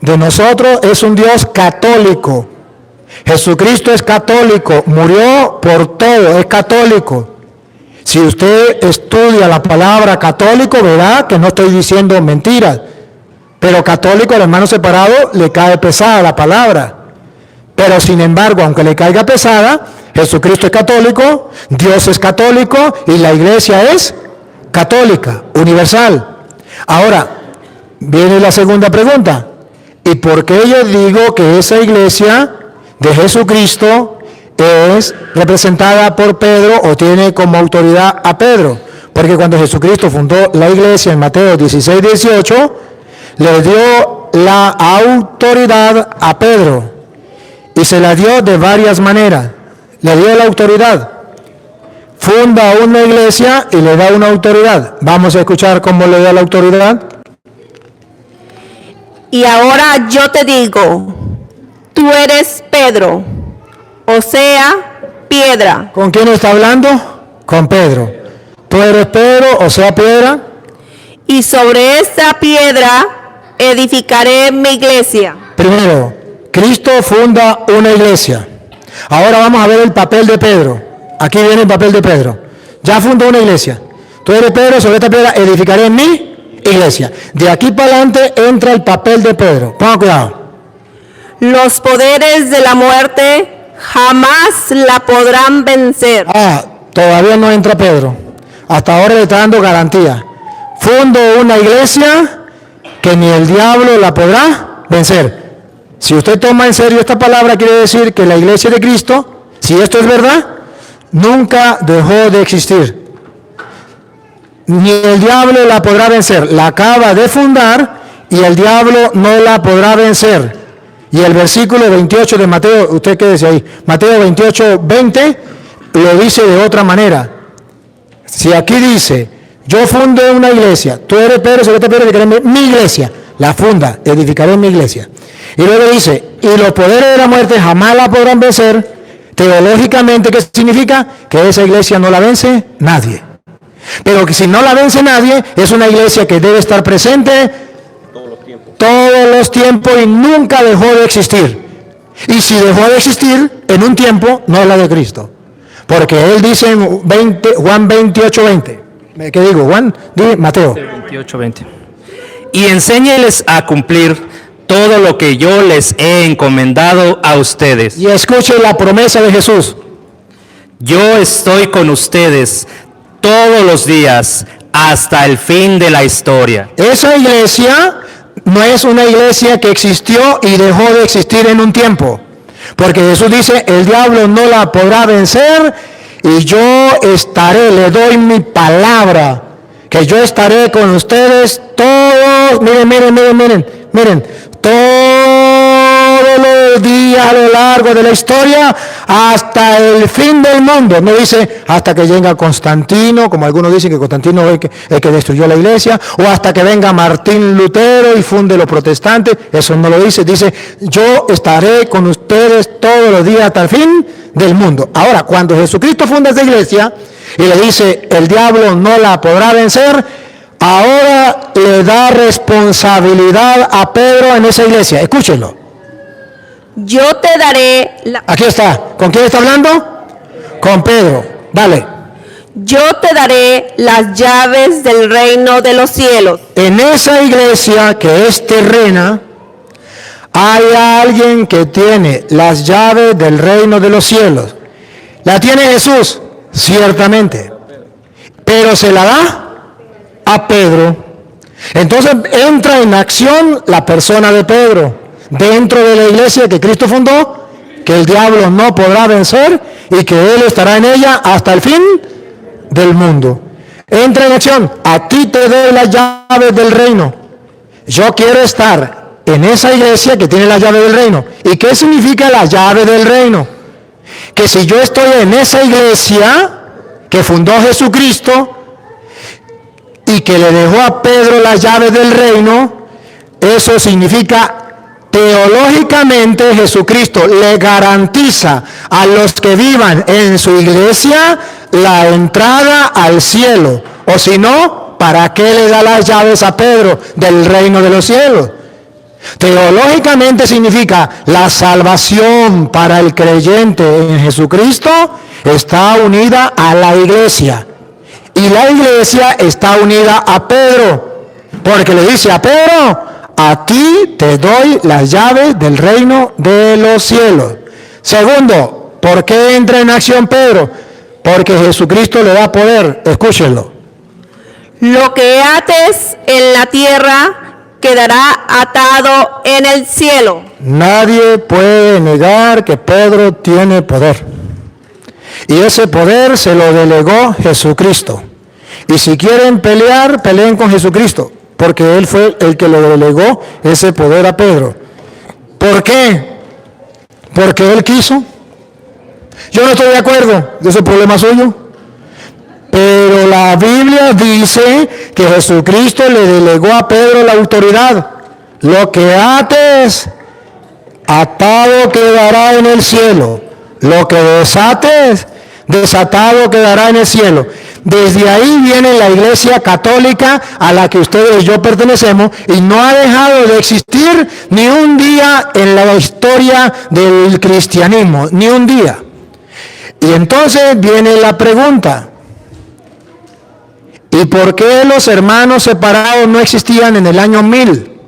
de nosotros es un Dios católico. Jesucristo es católico, murió por todo, es católico. Si usted estudia la palabra católico, verá que no estoy diciendo mentiras. Pero católico al hermano separado le cae pesada la palabra. Pero sin embargo, aunque le caiga pesada, Jesucristo es católico, Dios es católico y la iglesia es católica, universal. Ahora, viene la segunda pregunta. ¿Y por qué yo digo que esa iglesia de Jesucristo es representada por Pedro o tiene como autoridad a Pedro? Porque cuando Jesucristo fundó la iglesia en Mateo 16, 18, le dio la autoridad a Pedro. Y se la dio de varias maneras. Le dio la autoridad. Funda una iglesia y le da una autoridad. Vamos a escuchar cómo le da la autoridad. Y ahora yo te digo, tú eres Pedro, o sea, piedra. ¿Con quién está hablando? Con Pedro. Tú eres Pedro, o sea, piedra. Y sobre esta piedra edificaré mi iglesia. Primero, Cristo funda una iglesia. Ahora vamos a ver el papel de Pedro. Aquí viene el papel de Pedro. Ya fundó una iglesia. Tú eres Pedro, sobre esta piedra edificaré mi iglesia. De aquí para adelante entra el papel de Pedro. Ponga cuidado. Los poderes de la muerte jamás la podrán vencer. Todavía no entra Pedro. Hasta ahora le está dando garantía. Fundo una iglesia que ni el diablo la podrá vencer. Si usted toma en serio esta palabra, quiere decir que la iglesia de Cristo, si esto es verdad, nunca dejó de existir. Ni el diablo la podrá vencer. La acaba de fundar y el diablo no la podrá vencer. Y el versículo 28 de Mateo, ¿usted qué dice ahí? Mateo 28, 20, lo dice de otra manera. Si aquí dice, yo fundé una iglesia, tú eres Pedro, sobre esta piedra edificaré mi iglesia. la funda, edificaré mi iglesia. Y luego dice, y los poderes de la muerte jamás la podrán vencer. Teológicamente, ¿qué significa? Que esa iglesia no la vence nadie. Pero que si no la vence nadie, es una iglesia que debe estar presente todos los tiempos y nunca dejó de existir. Y si dejó de existir en un tiempo, no es la de Cristo. Porque él dice en Juan 28:20. ¿Qué digo? Juan, Mateo. 28:20. Y enséñeles a cumplir todo lo que yo les he encomendado a ustedes. Y escuchen la promesa de Jesús. Yo estoy con ustedes todos los días hasta el fin de la historia. Esa iglesia no es una iglesia que existió y dejó de existir en un tiempo. Porque Jesús dice, el diablo no la podrá vencer y yo estaré, le doy mi palabra, que yo estaré con ustedes todos, miren, todos los días a lo largo de la historia hasta el fin del mundo. No dice hasta que venga Constantino, como algunos dicen que Constantino es el que destruyó la iglesia, o hasta que venga Martín Lutero y funde los protestantes. Eso no lo dice. Dice, yo estaré con ustedes todos los días hasta el fin del mundo. Ahora, cuando Jesucristo funda esta iglesia y le dice, el diablo no la podrá vencer, ahora le da responsabilidad a Pedro en esa iglesia. Escúchenlo. Yo te daré Aquí está. ¿Con quién está hablando? Con Pedro. Dale. yo te daré las llaves del reino de los cielos. En esa iglesia que es terrena, hay alguien que tiene las llaves del reino de los cielos. ¿La tiene Jesús? Ciertamente. Pero se la da a Pedro. Entonces entra en acción la persona de Pedro dentro de la iglesia que Cristo fundó, que el diablo no podrá vencer y que él estará en ella hasta el fin del mundo. Entra en acción. A ti te doy las llaves del reino. Yo quiero estar en esa iglesia que tiene las llaves del reino. ¿Y qué significa la llave del reino? Que si yo estoy en esa iglesia que fundó Jesucristo y que le dejó a Pedro las llaves del reino, eso significa teológicamente Jesucristo le garantiza a los que vivan en su iglesia la entrada al cielo. O si no, ¿para qué le da las llaves a Pedro del reino de los cielos? Teológicamente significa la salvación para el creyente en Jesucristo está unida a la iglesia. Y la iglesia está unida a Pedro. Porque le dice a Pedro, a ti te doy las llaves del reino de los cielos. Segundo, ¿por qué entra en acción Pedro? Porque Jesucristo le da poder. Escúchenlo. Lo que ates en la tierra quedará atado en el cielo. Nadie puede negar que Pedro tiene poder. Y ese poder se lo delegó Jesucristo. Y si quieren pelear, peleen con Jesucristo, porque Él fue el que le delegó ese poder a Pedro. ¿Por qué? Porque Él quiso. Yo no estoy de acuerdo, ese es el problema suyo. Pero la Biblia dice que Jesucristo le delegó a Pedro la autoridad. Lo que ates, atado quedará en el cielo. Lo que desates, desatado quedará en el cielo. Desde ahí viene la iglesia católica a la que ustedes y yo pertenecemos y no ha dejado de existir ni un día en la historia del cristianismo, ni un día. Y entonces viene la pregunta, ¿y por qué los hermanos separados no existían en el año 1000,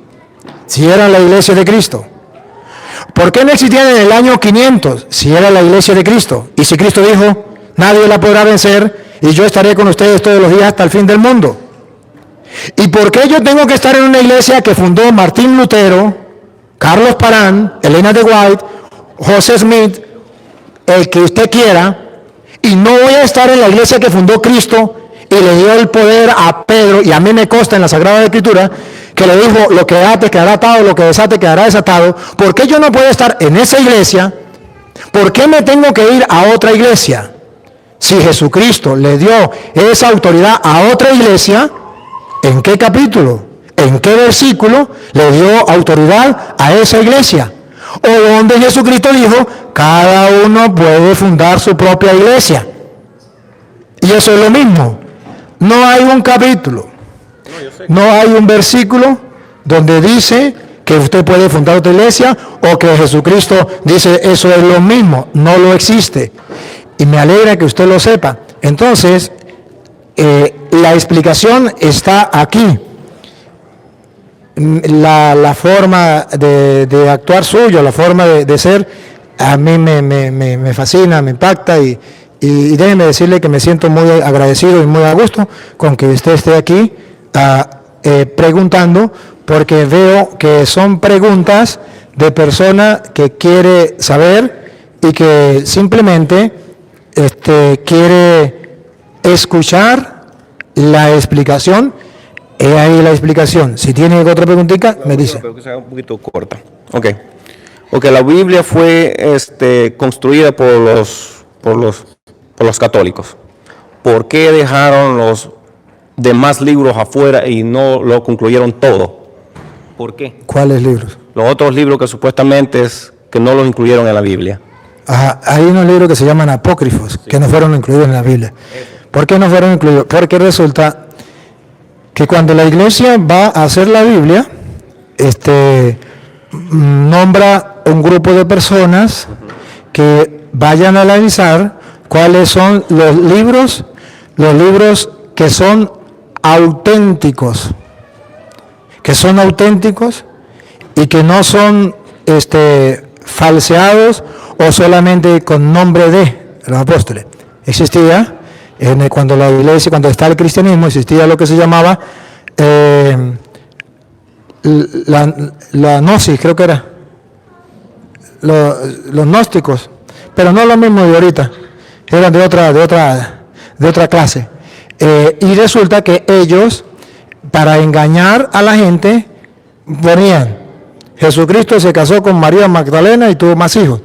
si era la iglesia de Cristo? ¿Por qué no existían en el año 500, si era la iglesia de Cristo? Y si Cristo dijo, nadie la podrá vencer y yo estaré con ustedes todos los días hasta el fin del mundo. ¿Y por qué yo tengo que estar en una iglesia que fundó Martín Lutero, Carlos Parán, Elena de White, José Smith, el que usted quiera, y no voy a estar en la iglesia que fundó Cristo y le dio el poder a Pedro, y a mí me consta en la Sagrada Escritura, que le dijo, lo que ate quedará atado, lo que desate quedará desatado? ¿Por qué yo no puedo estar en esa iglesia? ¿Por qué me tengo que ir a otra iglesia? Si Jesucristo le dio esa autoridad a otra iglesia, ¿en qué capítulo? ¿En qué versículo le dio autoridad a esa iglesia? ¿O donde Jesucristo dijo, cada uno puede fundar su propia iglesia? Y eso es lo mismo. No hay un capítulo, no hay un versículo donde dice que usted puede fundar otra iglesia o que Jesucristo dice eso es lo mismo. No lo existe. Y me alegra que usted lo sepa. Entonces, la explicación está aquí. La forma de actuar suyo, la forma de ser, a mí me fascina, me impacta y déjeme decirle que me siento muy agradecido y muy a gusto con que usted esté aquí preguntando, porque veo que son preguntas de persona que quiere saber y que simplemente quiere escuchar la explicación. He ahí la explicación. Si tiene otra preguntita, me dice. Pero que sea un poquito corta. Ok. La Biblia fue construida por los católicos. ¿Por qué dejaron los demás libros afuera y no lo concluyeron todo? ¿Por qué? ¿Cuáles libros? Los otros libros que supuestamente que no los incluyeron en la Biblia. Ajá, hay unos libros que se llaman apócrifos, que no fueron incluidos en la Biblia. ¿Por qué no fueron incluidos? Porque resulta que cuando la iglesia va a hacer la Biblia, nombra un grupo de personas que vayan a analizar cuáles son los libros que son auténticos, y que no son falseados o solamente con nombre de los apóstoles. Existía cuando la iglesia, cuando está el cristianismo, existía lo que se llamaba la gnosis, creo que era, los gnósticos, pero no lo mismo de ahorita, eran de otra clase. Y resulta que ellos, para engañar a la gente, ponían, Jesucristo se casó con María Magdalena y tuvo más hijos.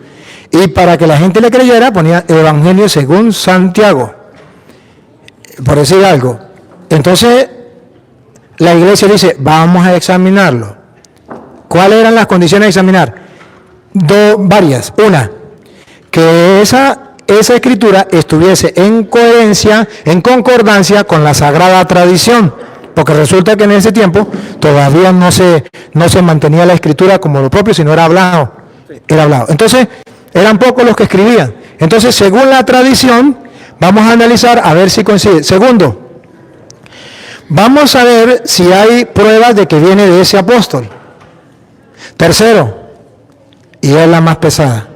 Y para que la gente le creyera, ponían el Evangelio según Santiago, por decir algo. Entonces, la iglesia dice, vamos a examinarlo. ¿Cuáles eran las condiciones de examinar? Varias. Una, que esa escritura estuviese en coherencia, en concordancia con la sagrada tradición. Porque resulta que en ese tiempo todavía no se mantenía la escritura como lo propio, sino era hablado. Entonces, eran pocos los que escribían. Entonces, según la tradición, vamos a analizar a ver si coincide. Segundo, vamos a ver si hay pruebas de que viene de ese apóstol. Tercero, y es la más pesada,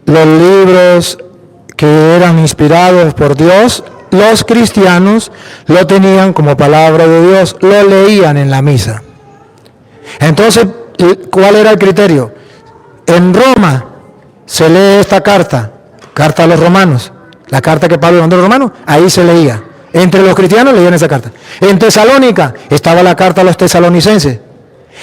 los libros que eran inspirados por Dios, los cristianos lo tenían como palabra de Dios, lo leían en la misa. Entonces, ¿cuál era el criterio? En Roma se lee esta carta a los romanos, la carta que Pablo mandó a los romanos, ahí se leía. Entre los cristianos leían esa carta. En Tesalónica estaba la carta a los tesalonicenses,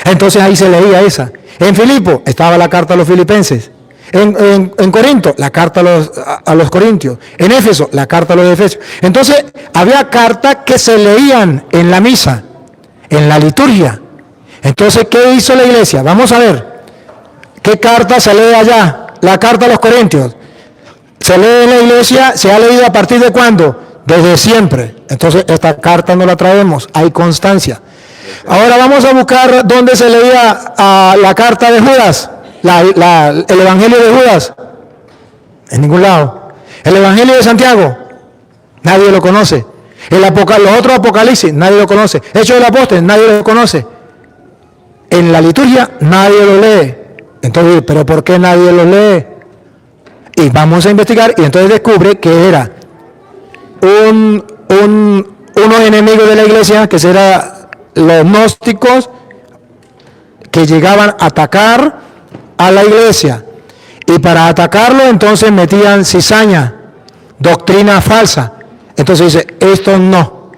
entonces ahí se leía esa. En Filipo estaba la carta a los filipenses. En Corinto, la carta a los corintios. En Éfeso, la carta a los efesios. Entonces, había cartas que se leían en la misa, en la liturgia. Entonces, ¿qué hizo la iglesia? Vamos a ver. ¿Qué carta se lee allá? La carta a los corintios. Se lee en la iglesia, ¿se ha leído a partir de cuándo? Desde siempre. Entonces, esta carta no la traemos, hay constancia. Ahora vamos a buscar dónde se leía la carta de Judas. El Evangelio de Judas, en ningún lado. El Evangelio de Santiago, nadie lo conoce. Los otros Apocalipsis, nadie lo conoce. Hechos del Apóstol, nadie lo conoce. En la liturgia, nadie lo lee. Entonces, ¿pero por qué nadie lo lee? Y vamos a investigar, y entonces descubre que era unos enemigos de la iglesia, que eran los gnósticos, que llegaban a atacar a la iglesia, y para atacarlo entonces metían cizaña, doctrina falsa. Entonces dice, esto no,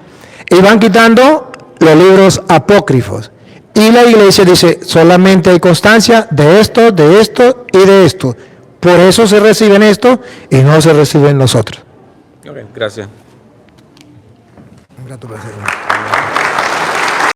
y van quitando los libros apócrifos, y la iglesia dice, solamente hay constancia de esto y de esto, por eso se reciben esto y no se reciben los otros. Ok, gracias. Gracias.